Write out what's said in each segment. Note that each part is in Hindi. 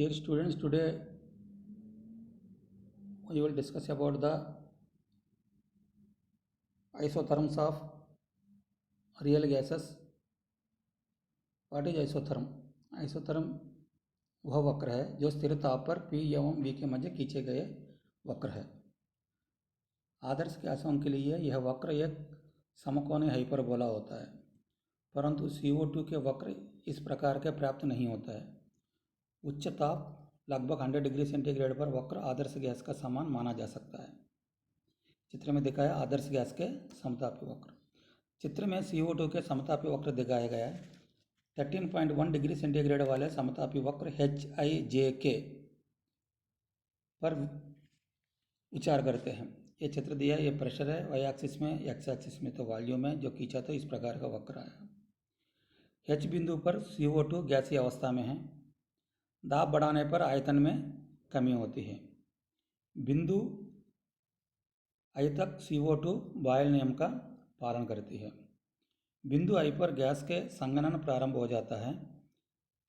Dear students, today we will discuss about the isotherms of real gases. What is isotherm? Isotherm वह वक्र है जो स्थिर ताप पर P एवं V के मध्य खींचे गए वक्र है। आदर्श गैसों के लिए यह वक्र एक समकोणीय हाइपरबोला होता है, परंतु CO2 के वक्र इस प्रकार के प्राप्त नहीं होता है। उच्च ताप लगभग 100 डिग्री सेंटीग्रेड पर वक्र आदर्श गैस का समान माना जा सकता है। चित्र में दिखाया आदर्श गैस के समतापी वक्र। चित्र में CO2 के समतापी वक्र दिखाया गया है। 13.1 डिग्री सेंटीग्रेड वाले समतापी वक्र HIJK पर विचार करते हैं। ये चित्र दिया, ये प्रेशर है वाई एक्सिस में, एक्स एक्सिस में तो वॉल्यूम है जो खींचा तो इस प्रकार का वक्र आया। H बिंदु पर CO2 गैसीय अवस्था में है। दाब बढ़ाने पर आयतन में कमी होती है। बिंदु I तक CO2 बॉयल नियम का पालन करती है। बिंदु I पर गैस के संघनन प्रारंभ हो जाता है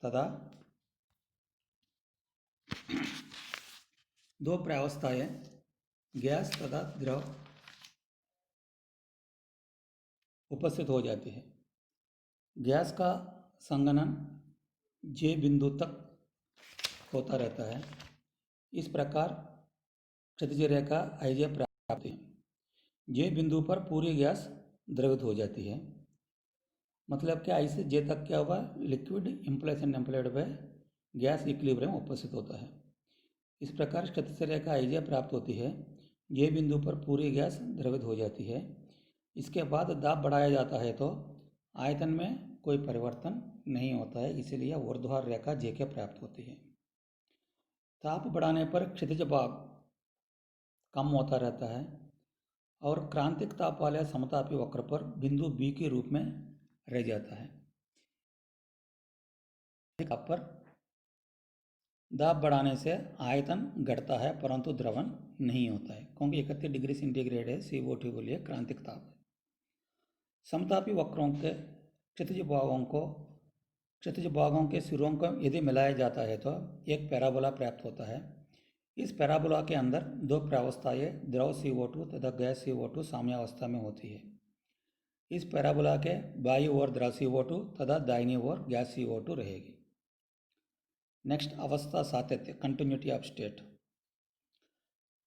तथा दो प्रावस्थाएं गैस तथा द्रव उपस्थित हो जाती है। गैस का संघनन J बिंदु तक होता रहता है। इस प्रकार क्षैतिज रेखा IJ प्राप्त होती है। J बिंदु पर पूरी गैस द्रवित हो जाती है। मतलब कि I से J तक क्या हुआ, लिक्विड इम्प्लाइड एंड एम्प्लाइड पे गैस इक्विलिब्रियम उपस्थित होता है। इस प्रकार क्षैतिज रेखा IJ प्राप्त होती है। J बिंदु पर पूरी गैस द्रवित हो जाती है। इसके बाद दाब बढ़ाया जाता है तो आयतन में कोई परिवर्तन नहीं होता है, इसीलिए ऊर्ध्वाधर रेखा JK प्राप्त होती है। ताप बढ़ाने पर क्षैतिज भाग कम होता रहता है और क्रांतिक ताप वाले समतापी वक्र पर बिंदु B के रूप में रह जाता है। ताप पर दाब बढ़ाने से आयतन घटता है परंतु द्रवण नहीं होता है, क्योंकि 31 डिग्री सेंटीग्रेड है CO2 के लिए क्रांतिक ताप है। समतापी वक्रों के क्षैतिज भागों के सिरों को यदि मिलाया जाता है तो एक पैराबोला प्राप्त होता है। इस पैराबोला के अंदर दो प्रावस्थाएं द्रव CO2 तथा गैस CO2 साम्यावस्था में होती है। इस पैराबोला के बाईं ओर द्रव CO2 तथा दाहिनी ओर गैस CO2 रहेगी। नेक्स्ट, अवस्था सातत्य, कंटिन्यूटी ऑफ स्टेट।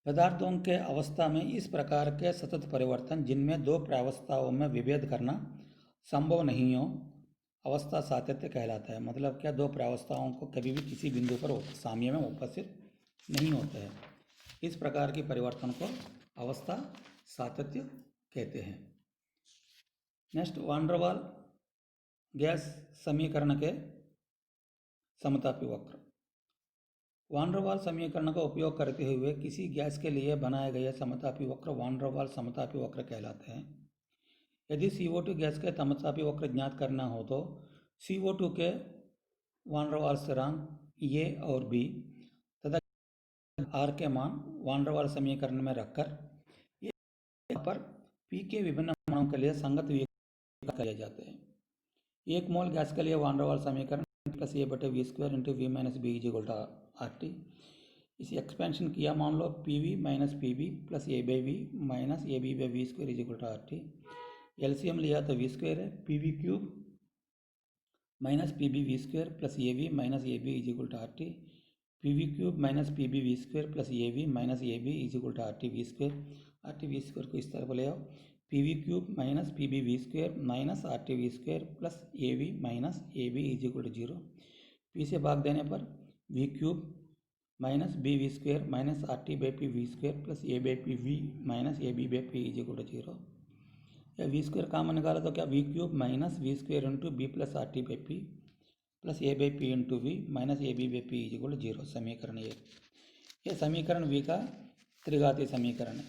पदार्थों के अवस्था में इस प्रकार के सतत परिवर्तन जिनमें दो प्रावस्थाओं में विभेद करना संभव नहीं हो, अवस्था सातत्य कहलाता है। मतलब क्या, दो प्रावस्थाओं को कभी भी किसी बिंदु पर साम्य में उपस्थित नहीं होता है। इस प्रकार की परिवर्तन को अवस्था सातत्य कहते हैं। नेक्स्ट, वान डर वाल गैस समीकरण के समतापी वक्र। वान डर वाल समीकरण का उपयोग करते हुए किसी गैस के लिए बनाए गए समतापी वक्र वान डर वाल समतापी वक्र कहलाते हैं। यदि CO2 गैस के समतापी वक्र ज्ञात करना हो तो CO2 के वान डर वाल स्थिरांक A और B तथा R के मान वान डर वाल समीकरण में रखकर यहाँ पर P के विभिन्न मानों के लिए संगत विकल्प किए जाते हैं। एक मोल गैस के लिए वान डर वाल समीकरण plus A/V² into V minus B equal to RT। इसे एक्सपेंशन किया, मान लो PV minus PB plus A/V minus AB/V² equal to RT। LCM लिया तो V² है, PV³ minus PBV² plus AB minus AB equal to RT। PV³ minus PBV² plus AB minus AB equal to RT_V²। RT_V² को इस तरह ले आओ, PV³ minus PBV² minus RT_V² plus AB minus AB equal to 0। P से भाग देने पर V³ minus BV² minus RT/PV² plus A/PV minus AB/P equal to 0। या V² कॉमन निकाला तो क्या, V³ minus V² into B plus RT/P plus A/P into V minus AB/P equal to 0। समीकरण 1। यह समीकरण V का त्रिघातीय समीकरण है।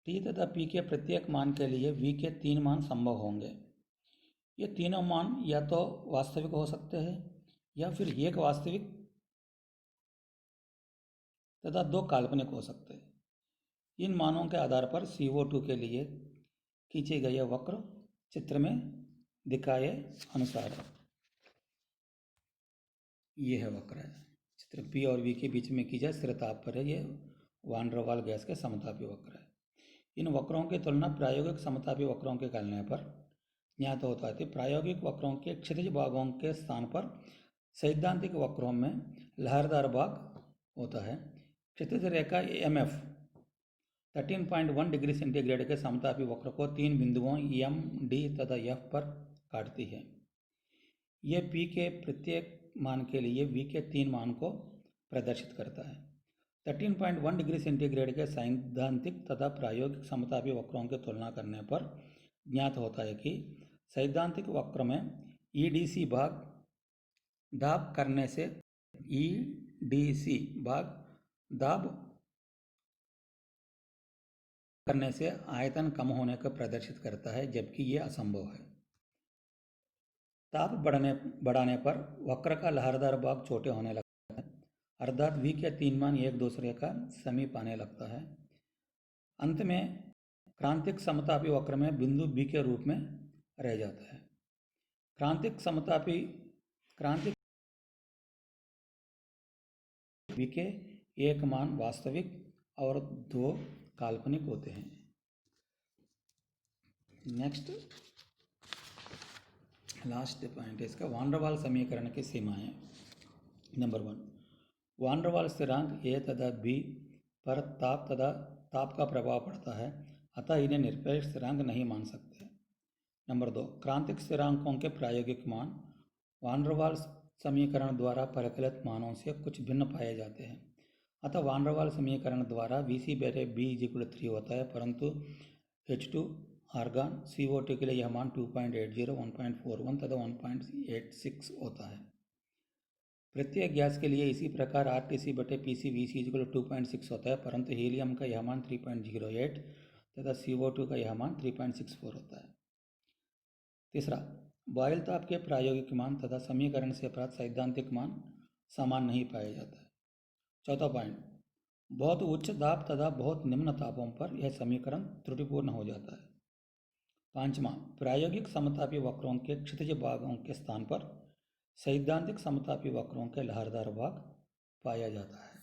T तथा P के प्रत्येक मान के लिए V के 3 मान संभव होंगे। ये तीनों मान या तो वास्तविक हो सकते हैं या फिर एक वास्तविक तथा दो काल्पनिक हो सकते हैं। इन मानों के आधार पर CO2 के लिए खींचे गए वक्र चित्र में दिखाए अनुसार है। ये है वक्र है। चित्र पी और वी के बीच में की जाए स्थिर ताप पर है। ये वान डर वाल गैस के समतापी वक्र है। इन वक्रों की तुलना प्रायोगिक समतापी वक्रों के करने पर ज्ञात होता है। प्रायोगिक वक्रों के क्षैतिज भागों के स्थान पर सैद्धांतिक वक्रों में लहरदार भाग होता है। क्षैतिज रेखा एमएफ 13.1 डिग्री सेंटीग्रेड के समतापी वक्र को 3 बिंदुओं एम, डी तथा एफ पर काटती है। ये पी के प्रत्येक मान के लिए वी के 3 मान को प्रदर्शित करता है। 13.1 डिग्री सेंटीग्रेड के सैद्धांतिक तथा प्रायोगिक समतापी वक्रों की तुलना करने पर ज्ञात होता है कि सैद्धांतिक वक्र में ईडीसी भाग दाब करने से आयतन कम होने का प्रदर्शित करता है, जबकि ये असंभव है। ताप बढ़ाने पर वक्र का लहरदार भाग छोटे होने लगता है, अर्थात v के 3 मान एक दूसरे का समीप आने लगता है। अंत में क्रांतिक समतापी वक्र में बिंदु b के रूप में रह जाता है। क्रांतिक v के एक मान वास्तविक और 2 काल्पनिक होते हैं। नेक्स्ट लास्ट पॉइंट है इसका वान डर वाल समीकरण की सीमाएं। नंबर 1, वान डर वाल स्थिरांक ए तथा बी पर ताप का प्रभाव पड़ता है, अतः इन्हें निरपेक्ष स्थिरांक नहीं मान सकते। नंबर 2, क्रांतिक स्थिरांकों के प्रायोगिक मान वान डर वाल समीकरण द्वारा परिकलित मानों से कुछ भिन्न पाए जाते हैं, अतः वान डर वाल समीकरण द्वारा Vc/B = 3 होता है, परंतु H2 आर्गन CO2 के लिए यह मान 2.80, 1.41 तथा 1.86 होता है। प्रत्येक गैस के लिए इसी प्रकार RTC/PC Vc = 2.6 होता है, परंतु हीलियम का यह मान 3.08 तथा CO2 का यह मान 3.64 होता है। तीसरा, बॉयल ताप के प्रायोगिक मान तथा समीकरण से प्राप्त सैद्धांतिक मान समान नहीं पाया जाता है। चौथा पॉइंट, बहुत उच्च दाब तथा बहुत निम्न तापों पर यह समीकरण त्रुटिपूर्ण हो जाता है। पांचवा, प्रायोगिक समतापी वक्रों के क्षैतिज भागों के स्थान पर सैद्धांतिक समतापी वक्रों के लहरदार भाग पाया जाता है।